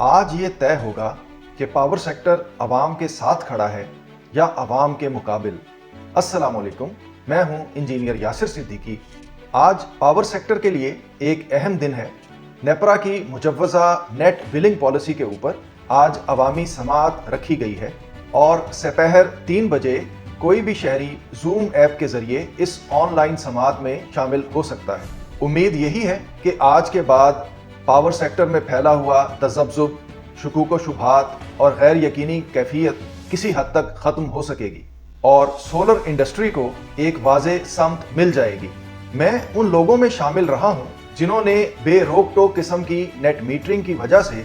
आज ये तय होगा कि पावर सेक्टर अवाम के साथ खड़ा है या अवाम के मुकाबिल। अस्सलाम वालेकुम, मैं हूं इंजीनियर यासिर सिद्दीकी। आज पावर सेक्टर के लिए एक अहम दिन है। नेपरा की मुजव्वज़ा नेट बिलिंग पॉलिसी के ऊपर आज अवामी समाअत रखी गई है और सपहर 3 बजे कोई भी शहरी जूम ऐप के जरिए इस ऑनलाइन समाअत में शामिल हो सकता है। उम्मीद यही है कि आज के बाद पावर सेक्टर में फैला हुआ तज़ब्ज़ुब, शुकूक व शुबहात और गैर यकीनी कैफियत किसी हद तक ख़त्म हो सकेगी और सोलर इंडस्ट्री को एक वाज़े समत मिल जाएगी। मैं उन लोगों में शामिल रहा हूं जिन्होंने बेरोक टोक किस्म की नेट मीटरिंग की वजह से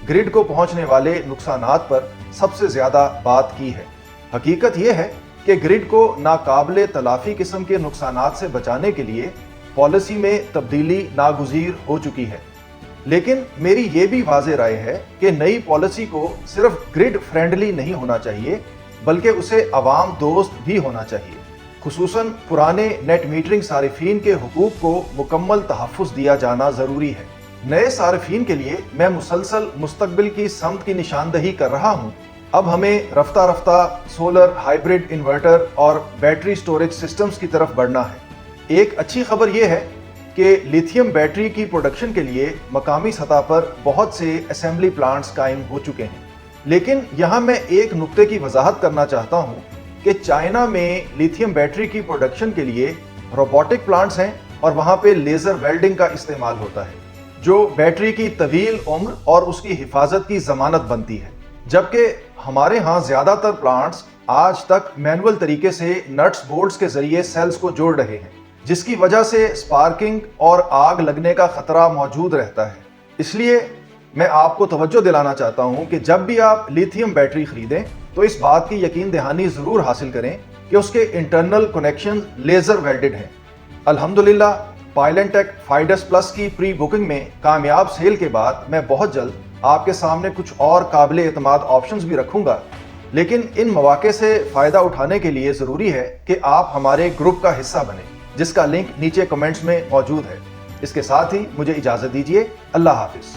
ग्रिड को पहुंचने वाले नुकसानात पर सबसे ज़्यादा बात की है। हकीकत यह है कि ग्रिड को नाकाबिले तलाफ़ी किस्म के नुकसानात से बचाने के लिए पॉलिसी में तब्दीली नागुज़ीर हो चुकी है, लेकिन मेरी ये भी वाज़ेह राय है कि नई पॉलिसी को सिर्फ ग्रिड फ्रेंडली नहीं होना चाहिए बल्कि उसे अवाम दोस्त भी होना चाहिए। खुसूसन पुराने नेट मीटरिंग सारिफीन के हुकूक को मुकम्मल तहफ़्फ़ुज़ दिया जाना ज़रूरी है। नए सारिफीन के लिए मैं मुसलसल मुस्तकबिल की समत की निशानदही कर रहा हूँ। अब हमें रफ्ता रफ्ता सोलर, हाइब्रिड इन्वर्टर और बैटरी स्टोरेज सिस्टम्स की तरफ बढ़ना है। एक अच्छी खबर यह है कि लिथियम बैटरी की प्रोडक्शन के लिए मकामी सतह पर बहुत से असेंबली प्लांट्स कायम हो चुके हैं, लेकिन यहाँ मैं एक नुक्ते की वजाहत करना चाहता हूँ कि चाइना में लिथियम बैटरी की प्रोडक्शन के लिए रोबोटिक प्लांट्स हैं और वहाँ पे लेज़र वेल्डिंग का इस्तेमाल होता है, जो बैटरी की तवील उम्र और उसकी हिफाजत की ज़मानत बनती है। जबकि हमारे यहाँ ज़्यादातर प्लांट्स आज तक मैनुअल तरीके से नट्स बोल्ट्स के ज़रिए सेल्स को जोड़ रहे हैं, जिसकी वजह से स्पार्किंग और आग लगने का खतरा मौजूद रहता है। इसलिए मैं आपको तवज्जो दिलाना चाहता हूं कि जब भी आप लिथियम बैटरी खरीदें तो इस बात की यकीन दहानी ज़रूर हासिल करें कि उसके इंटरनल कनेक्शन लेज़र वेल्डेड हैं। अल्हम्दुलिल्लाह पायलेंटेक फाइडस प्लस की प्री बुकिंग में कामयाब सेल के बाद मैं बहुत जल्द आपके सामने कुछ और काबिले एतमाद ऑप्शंस भी रखूँगा, लेकिन इन मौके से फ़ायदा उठाने के लिए ज़रूरी है कि आप हमारे ग्रुप का हिस्सा बनें, जिसका लिंक नीचे कमेंट्स में मौजूद है। इसके साथ ही मुझे इजाज़त दीजिए। अल्लाह हाफिज़।